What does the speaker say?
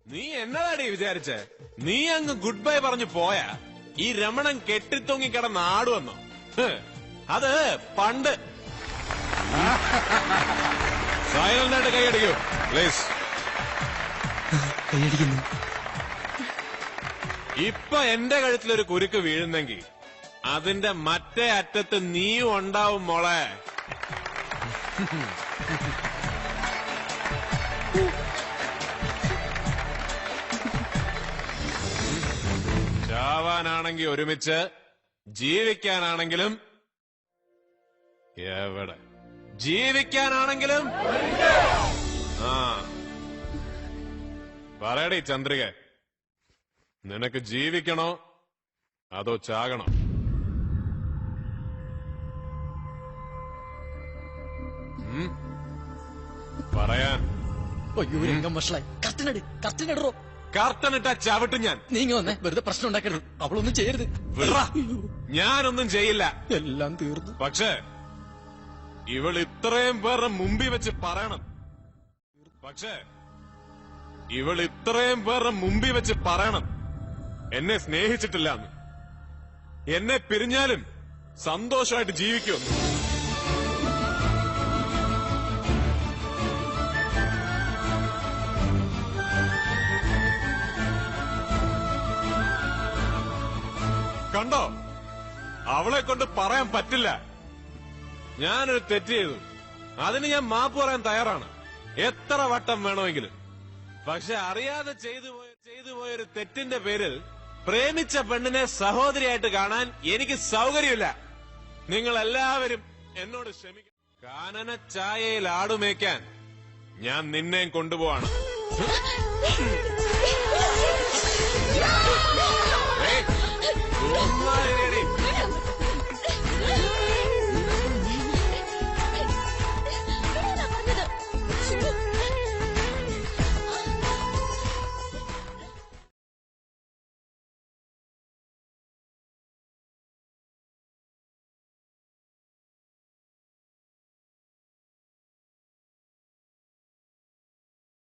നീ എന്നതാടി വിചാരിച്ചേ? നീ അങ്ങ് ഗുഡ് ബൈ പറഞ്ഞു പോയാ ഈ രമണൻ കെട്ടിത്തൊങ്ങിക്കിടന്ന് ആടുവന്നോ? അത് പണ്ട്. സൈലന്റായിട്ട് കൈയടിക്കൂ പ്ലീസ്. കൈയടിക്കുന്നു. ഇപ്പൊ എന്റെ കഴുത്തിലൊരു കുരുക്ക് വീഴുന്നെങ്കിൽ അതിന്റെ മറ്റേ അറ്റത്ത് നീയും ഉണ്ടാവും മോളെ. ചാവാനാണെങ്കി ഒരുമിച്ച്, ജീവിക്കാനാണെങ്കിലും എവിടെ? ജീവിക്കാനാണെങ്കിലും ആ പറയടി ചന്ദ്രിക, നിനക്ക് ജീവിക്കണോ അതോ ചാകണോ? പറയാൻ. അയ്യോ രംഗം വഷളായി. കർട്ടനിടറോ. കർട്ടനിട്ട ചവിട്ടും ഞാൻ. നീങ്ങ വന്നേ, വെറുതെ പ്രശ്നം ഉണ്ടാക്കരുത്. അവളൊന്നും ചെയ്യരുത്. ഞാനൊന്നും ചെയ്യില്ല. എല്ലാം തീർന്നു. പക്ഷേ ഇവൾ ഇത്രയും പേരുടെ മുമ്പിൽ വെച്ച് പറയണം. എന്നെ സ്നേഹിച്ചിട്ടില്ല എന്ന്. എന്നെ പിരിഞ്ഞാലും സന്തോഷമായിട്ട് ജീവിക്കുമെന്ന്. കണ്ടോ, അവളെ കൊണ്ട് പറയാൻ പറ്റില്ല. ഞാനൊരു തെറ്റ് ചെയ്തു, അതിന് ഞാൻ മാപ്പ് പറയാൻ തയ്യാറാണ്, എത്ര വട്ടം വേണമെങ്കിലും. പക്ഷെ അറിയാതെ ചെയ്തു പോയൊരു തെറ്റിന്റെ പേരിൽ പ്രേമിച്ച പെണ്ണിനെ സഹോദരിയായിട്ട് കാണാൻ എനിക്ക് സൗകര്യമില്ല. നിങ്ങൾ എല്ലാവരും എന്നോട് ക്ഷമിക്കണം. കാനന ചായയിൽ ആടുമേക്കാൻ ഞാൻ നിന്നെയും കൊണ്ടുപോവാണ്.